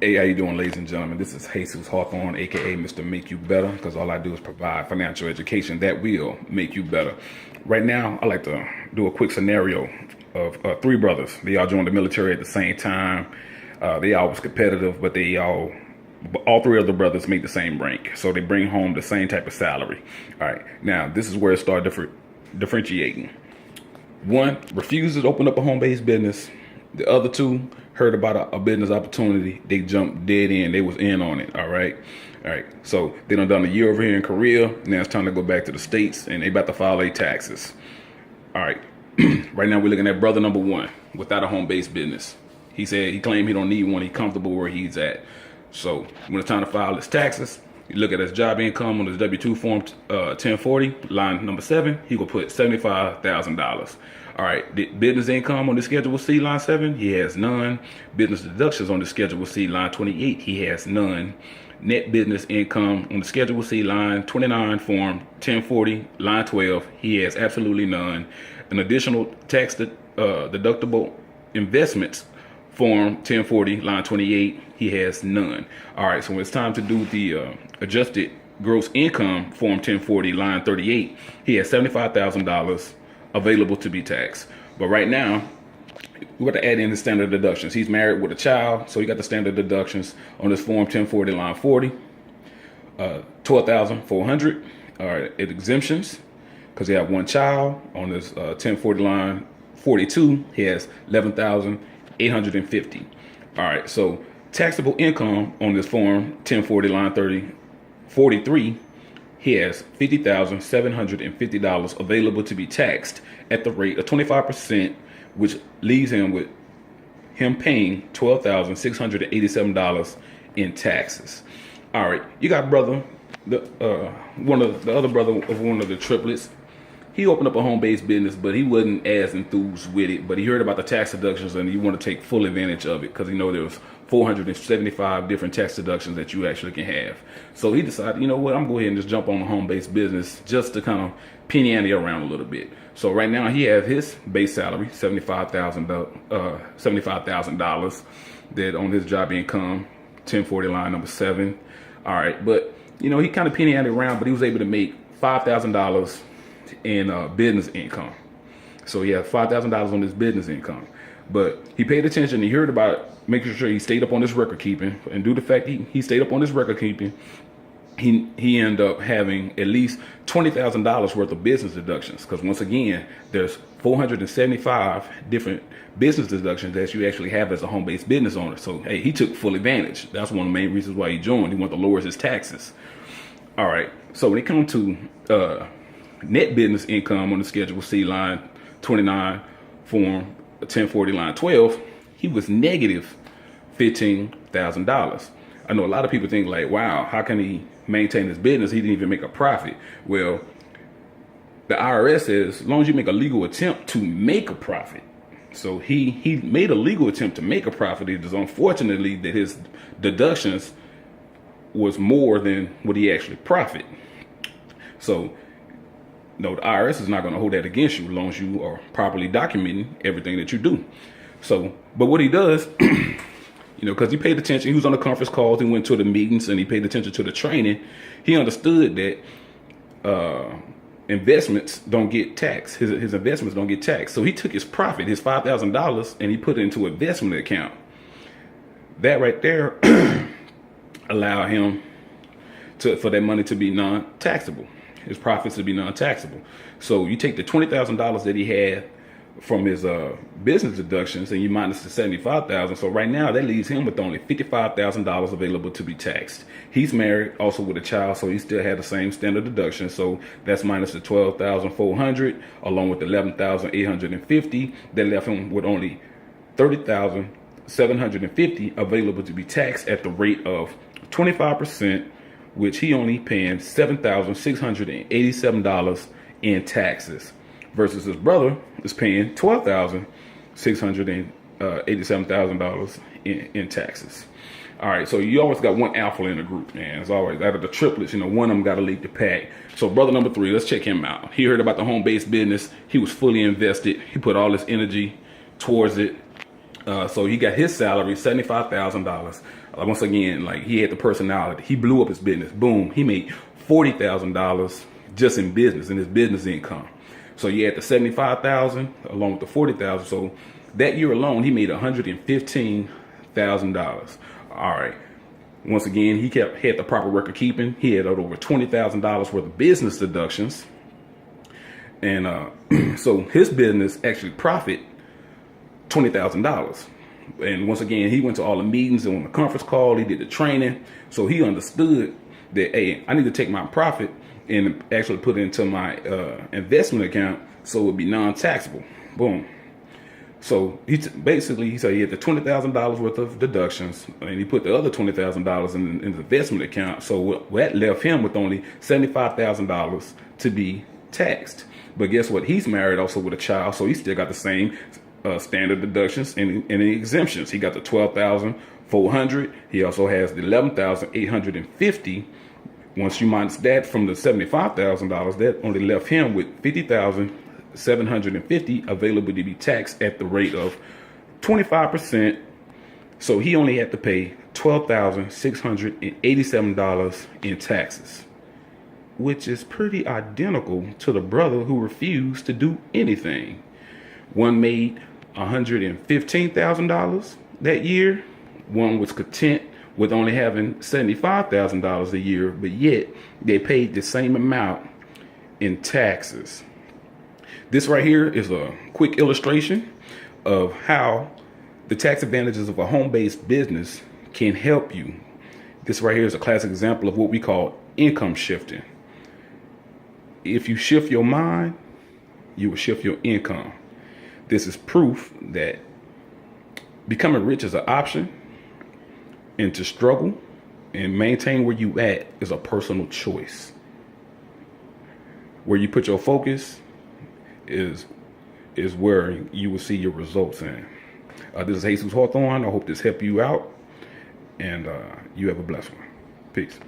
Hey, how you doing, ladies and gentlemen? This is Jesus Hawthorne, aka Mr. Make You Better, because all I do is provide financial education that will make you better. Right now, I like to do a quick scenario of three brothers. They all joined the military at the same time. They all was competitive, but all three of the brothers make the same rank, so they bring home the same type of salary. All right, now this is where it started differentiating. One refuses to open up a home-based business. The other two heard about a business opportunity. They jumped dead in. They was in on it. All right. So they done a year over here in Korea. Now it's time to go back to the States, and they about to file their taxes. All right. Right now we're looking at brother number one without a home-based business. He claimed he don't need one. He's comfortable where he's at. So when it's time to file his taxes, you look at his job income on his W-2 form 1040, line number 7, he will put $75,000. All right, the business income on the Schedule C, line 7, he has none. Business deductions on the Schedule C, line 28, he has none. Net business income on the Schedule C, line 29, form 1040, line 12, he has absolutely none. An additional tax deductible investments, form 1040, line 28, he has none. All right, so when it's time to do the adjusted gross income, form 1040, line 38, he has $75,000 available to be taxed. But right now, we got to add in the standard deductions. He's married with a child, so he got the standard deductions on this form 1040, line 40, 12,400. All right, exemptions, because he have one child. On this 1040, line 42, he has 11,850. All right, so taxable income on this form 1040, line 43, he has $50,750 available to be taxed at the rate of 25%, which leaves him with paying $12,687 in taxes. All right, you got brother, the other brother of one of the triplets. He opened up a home-based business, but he wasn't as enthused with it. But he heard about the tax deductions, and he wanted to take full advantage of it because he know there was 475 different tax deductions that you actually can have. So he decided, you know what, I'm going to go ahead and just jump on a home-based business just to kind of penny ante around a little bit. So right now he has his base salary, $75,000 that on his job income, 1040, line number 7. All right, but you know, he kind of penny ante around, but he was able to make $5,000 in business income. So he had $5,000 on his business income, but he paid attention. He heard about making sure he stayed up on his record keeping, and due to the fact he stayed up on his record keeping, he ended up having at least $20,000 worth of business deductions. Because once again, there's 475 different business deductions that you actually have as a home-based business owner. So hey, he took full advantage. That's one of the main reasons why he joined. He wanted to lower his taxes. All right, so when it comes to net business income on the Schedule C, line 29, form 1040, line 12, he was negative $15,000. I know a lot of people think like, wow, how can he maintain his business? He didn't even make a profit. Well, the IRS says as long as you make a legal attempt to make a profit. So he made a legal attempt to make a profit. It is unfortunately that his deductions was more than what he actually profit. So no, the IRS is not going to hold that against you as long as you are properly documenting everything that you do. So, but what he does, you know, because he paid attention, he was on the conference calls, he went to the meetings, and he paid attention to the training. He understood that investments don't get taxed. His investments don't get taxed. So he took his profit, his $5,000, and he put it into an investment account. That right there allowed him for that money to be non-taxable. His profits to be non-taxable. So you take the $20,000 that he had from his business deductions and you minus the $75,000. So right now that leaves him with only $55,000 available to be taxed. He's married, also with a child, so he still had the same standard deduction. So that's minus the $12,400 along with the $11,850. That left him with only $30,750 available to be taxed at the rate of 25%. Which he only paying $7,687 in taxes, versus his brother is paying $12,687 in taxes. All right, so you always got one alpha in the group, man. As always, out of the triplets, you know, one of them got to lead the pack. So brother number 3, let's check him out. He heard about the home-based business. He was fully invested. He put all his energy towards it. So he got his salary, $75,000. Once again, like, he had the personality. He blew up his business. Boom. He made $40,000 just in business, in his business income. So you had the $75,000 along with the $40,000. So that year alone, he made $115,000. All right. Once again, he had the proper record keeping. He had over $20,000 worth of business deductions. And so his business actually profit $20,000. And once again, he went to all the meetings and on the conference call, he did the training. So he understood that, hey, I need to take my profit and actually put it into my investment account so it would be non-taxable. Boom. So he said he had the $20,000 worth of deductions, and he put the other $20,000 in the investment account. So that left him with only $75,000 to be taxed. But guess what? He's married also with a child, so he still got the same standard deductions and the exemptions. He got the $12,400. He also has the $11,850. Once you minus that from the $75,000, that only left him with $50,750 available to be taxed at the rate of 25%. So he only had to pay $12,687 in taxes, which is pretty identical to the brother who refused to do anything. One made $115,000 that year. One was content with only having $75,000 a year, but yet they paid the same amount in taxes. This right here is a quick illustration of how the tax advantages of a home-based business can help you. This right here is a classic example of what we call income shifting. If you shift your mind, you will shift your income. This is proof that becoming rich is an option, and to struggle and maintain where you at is a personal choice. Where you put your focus is where you will see your results in. This is Jesus Hawthorne. I hope this helped you out, and you have a blessed one. Peace.